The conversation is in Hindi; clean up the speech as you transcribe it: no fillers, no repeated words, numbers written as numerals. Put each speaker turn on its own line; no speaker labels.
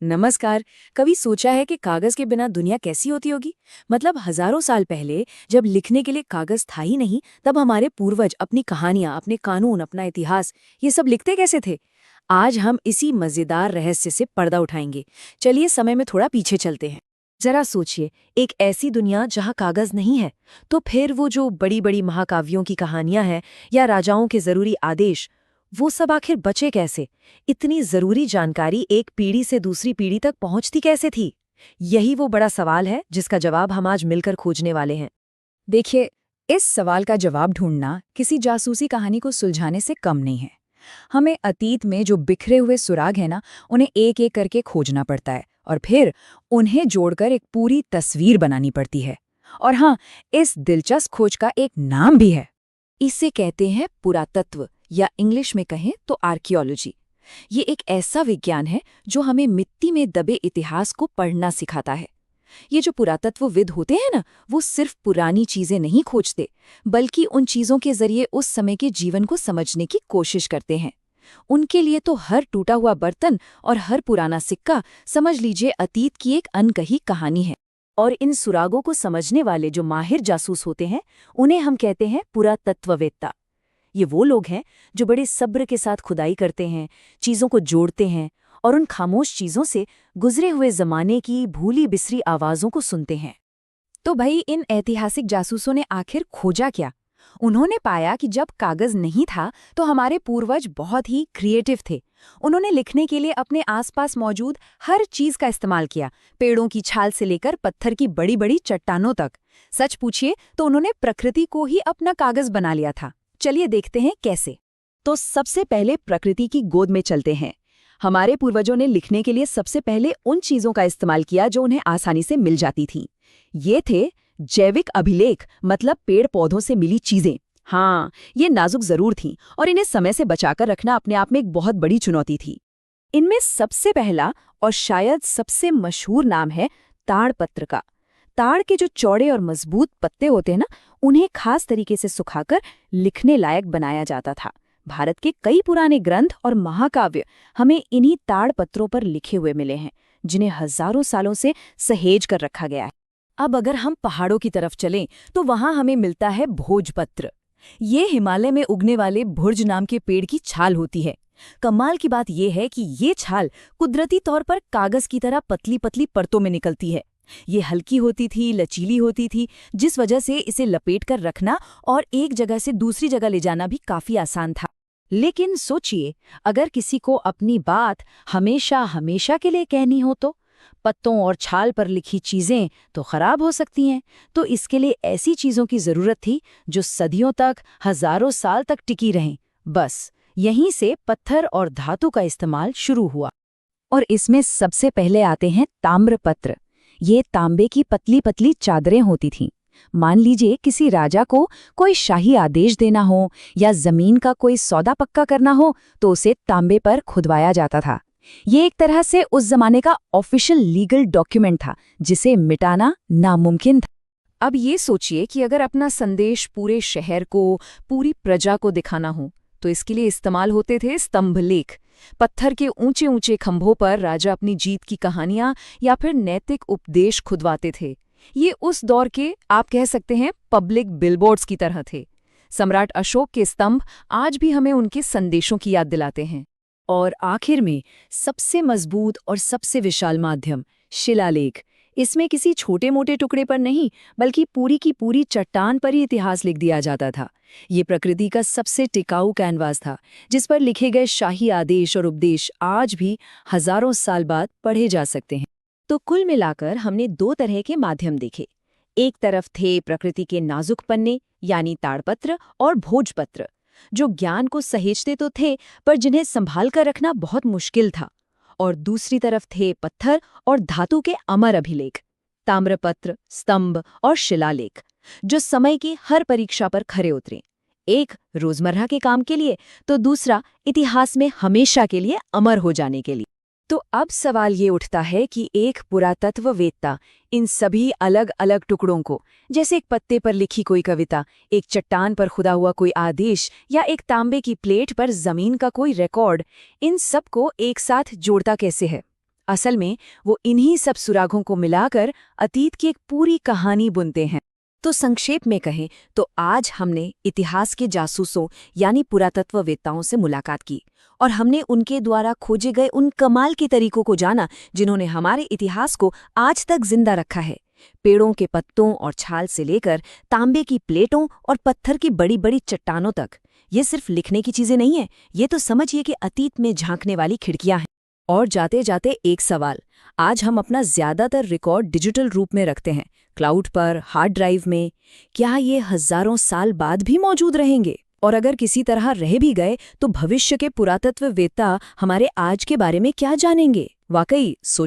नमस्कार। कभी सोचा है कि कागज के बिना दुनिया कैसी होती होगी? मतलब हजारों साल पहले जब लिखने के लिए कागज था ही नहीं, तब हमारे पूर्वज अपनी कहानियां, अपने कानून, अपना इतिहास ये सब लिखते कैसे थे? आज हम इसी मजेदार रहस्य से पर्दा उठाएंगे। चलिए समय में थोड़ा पीछे चलते हैं। जरा सोचिए, एक ऐसी दुनिया जहां कागज नहीं है, तो फिर वो जो बड़ी बड़ी महाकाव्यों की कहानियां हैं या राजाओं के जरूरी आदेश, वो सब आखिर बचे कैसे? इतनी जरूरी जानकारी एक पीढ़ी से दूसरी पीढ़ी तक पहुंचती कैसे थी? यही वो बड़ा सवाल है जिसका जवाब हम आज मिलकर खोजने वाले हैं। देखिए, इस सवाल का जवाब ढूंढना किसी जासूसी कहानी को सुलझाने से कम नहीं है। हमें अतीत में जो बिखरे हुए सुराग हैं ना, उन्हें एक एक करके खोजना पड़ता है और फिर उन्हें जोड़कर एक पूरी तस्वीर बनानी पड़ती है। और हाँ, इस दिलचस्प खोज का एक नाम भी है। इसे कहते हैं पुरातत्व, या इंग्लिश में कहें तो आर्कियोलॉजी। ये एक ऐसा विज्ञान है जो हमें मिट्टी में दबे इतिहास को पढ़ना सिखाता है। ये जो पुरातत्वविद होते हैं ना, वो सिर्फ पुरानी चीजें नहीं खोजते, बल्कि उन चीजों के जरिए उस समय के जीवन को समझने की कोशिश करते हैं। उनके लिए तो हर टूटा हुआ बर्तन और हर पुराना सिक्का समझ लीजिए अतीत की एक अनकही कहानी है। और इन सुरागों को समझने वाले जो माहिर जासूस होते हैं, उन्हें हम कहते हैं पुरातत्ववेत्ता। ये वो लोग हैं जो बड़े सब्र के साथ खुदाई करते हैं, चीजों को जोड़ते हैं और उन खामोश चीजों से गुजरे हुए जमाने की भूली बिसरी आवाजों को सुनते हैं। तो भाई, इन ऐतिहासिक जासूसों ने आखिर खोजा क्या? उन्होंने पाया कि जब कागज नहीं था तो हमारे पूर्वज बहुत ही क्रिएटिव थे। उन्होंने लिखने के लिए अपने आसपास मौजूद हर चीज का इस्तेमाल किया, पेड़ों की छाल से लेकर पत्थर की बड़ी बड़ी चट्टानों तक। सच पूछिए तो उन्होंने प्रकृति को ही अपना कागज बना लिया था। चलिए देखते हैं कैसे। तो सबसे पहले प्रकृति की गोद में चलते हैं। हमारे पूर्वजों ने लिखने के लिए सबसे पहले उन चीजों का इस्तेमाल किया जो उन्हें आसानी से मिल जाती थीं। ये थे जैविक अभिलेख, मतलब पेड़ पौधों से मिली चीजें। हाँ, ये नाजुक जरूर थीं और इन्हें समय से बचाकर रखना अपने आप में एक बहुत बड़ी चुनौती थी। इनमें सबसे पहला और शायद सबसे मशहूर नाम है ताड़पत्र का। ताड़ के जो चौड़े और मजबूत पत्ते होते हैं ना, उन्हें खास तरीके से सुखाकर लिखने लायक बनाया जाता था। भारत के कई पुराने ग्रंथ और महाकाव्य हमें इन्हीं ताड़ पत्रों पर लिखे हुए मिले हैं, जिन्हें हजारों सालों से सहेज कर रखा गया है। अब अगर हम पहाड़ों की तरफ चलें तो वहां हमें मिलता है भोजपत्र। ये हिमालय में उगने वाले भुर्ज नाम के पेड़ की छाल होती है। कमाल की बात यह है कि ये छाल कुदरती तौर पर कागज की तरह पतली पतली परतों में निकलती है। ये हल्की होती थी, लचीली होती थी, जिस वजह से इसे लपेट कर रखना और एक जगह से दूसरी जगह ले जाना भी काफी आसान था। लेकिन सोचिए, अगर किसी को अपनी बात हमेशा हमेशा के लिए कहनी हो तो पत्तों और छाल पर लिखी चीजें तो खराब हो सकती हैं। तो इसके लिए ऐसी चीजों की जरूरत थी जो सदियों तक, हजारों साल तक टिकी रहें। बस यहीं से पत्थर और धातु का इस्तेमाल शुरू हुआ। और इसमें सबसे पहले आते हैं ताम्रपत्र। ये तांबे की पतली पतली चादरें होती थीं। मान लीजिए किसी राजा को कोई शाही आदेश देना हो या जमीन का कोई सौदा पक्का करना हो तो उसे तांबे पर खुदवाया जाता था। ये एक तरह से उस जमाने का ऑफिशियल लीगल डॉक्यूमेंट था, जिसे मिटाना नामुमकिन था। अब ये सोचिए कि अगर अपना संदेश पूरे शहर को, पूरी प्रजा को दिखाना हो, तो इसके लिए इस्तेमाल होते थे स्तंभलेख। पत्थर के ऊंचे ऊंचे खंभों पर राजा अपनी जीत की कहानियां या फिर नैतिक उपदेश खुदवाते थे। ये उस दौर के, आप कह सकते हैं, पब्लिक बिलबोर्ड्स की तरह थे। सम्राट अशोक के स्तंभ आज भी हमें उनके संदेशों की याद दिलाते हैं। और आखिर में सबसे मजबूत और सबसे विशाल माध्यम, शिलालेख। इसमें किसी छोटे मोटे टुकड़े पर नहीं, बल्कि पूरी की पूरी चट्टान पर ही इतिहास लिख दिया जाता था। ये प्रकृति का सबसे टिकाऊ कैनवास था, जिस पर लिखे गए शाही आदेश और उपदेश आज भी हजारों साल बाद पढ़े जा सकते हैं। तो कुल मिलाकर हमने दो तरह के माध्यम देखे। एक तरफ थे प्रकृति के नाजुक पन्ने, यानी ताड़पत्र और भोजपत्र, जो ज्ञान को सहेजते तो थे पर जिन्हें संभाल कर रखना बहुत मुश्किल था। और दूसरी तरफ थे पत्थर और धातु के अमर अभिलेख, ताम्रपत्र, स्तंभ और शिलालेख, जो समय की हर परीक्षा पर खरे उतरे। एक रोजमर्रा के काम के लिए, तो दूसरा इतिहास में हमेशा के लिए अमर हो जाने के लिए। तो अब सवाल ये उठता है कि एक पुरातत्ववेत्ता इन सभी अलग अलग टुकड़ों को, जैसे एक पत्ते पर लिखी कोई कविता, एक चट्टान पर खुदा हुआ कोई आदेश या एक तांबे की प्लेट पर जमीन का कोई रिकॉर्ड, इन सब को एक साथ जोड़ता कैसे है? असल में वो इन्हीं सब सुरागों को मिलाकर अतीत की एक पूरी कहानी बुनते हैं। तो संक्षेप में कहें तो आज हमने इतिहास के जासूसों यानी पुरातत्ववेत्ताओं से मुलाकात की और हमने उनके द्वारा खोजे गए उन कमाल के तरीकों को जाना जिन्होंने हमारे इतिहास को आज तक जिंदा रखा है। पेड़ों के पत्तों और छाल से लेकर तांबे की प्लेटों और पत्थर की बड़ी बड़ी चट्टानों तक। ये सिर्फ लिखने की चीजें नहीं हैं, ये तो समझिए कि अतीत में झांकने वाली खिड़कियां हैं। और जाते जाते एक सवाल, आज हम अपना ज्यादातर रिकॉर्ड डिजिटल रूप में रखते हैं, क्लाउड पर, हार्ड ड्राइव में। क्या ये हजारों साल बाद भी मौजूद रहेंगे? और अगर किसी तरह रह भी गए तो भविष्य के पुरातत्ववेत्ता हमारे आज के बारे में क्या जानेंगे? वाकई सोच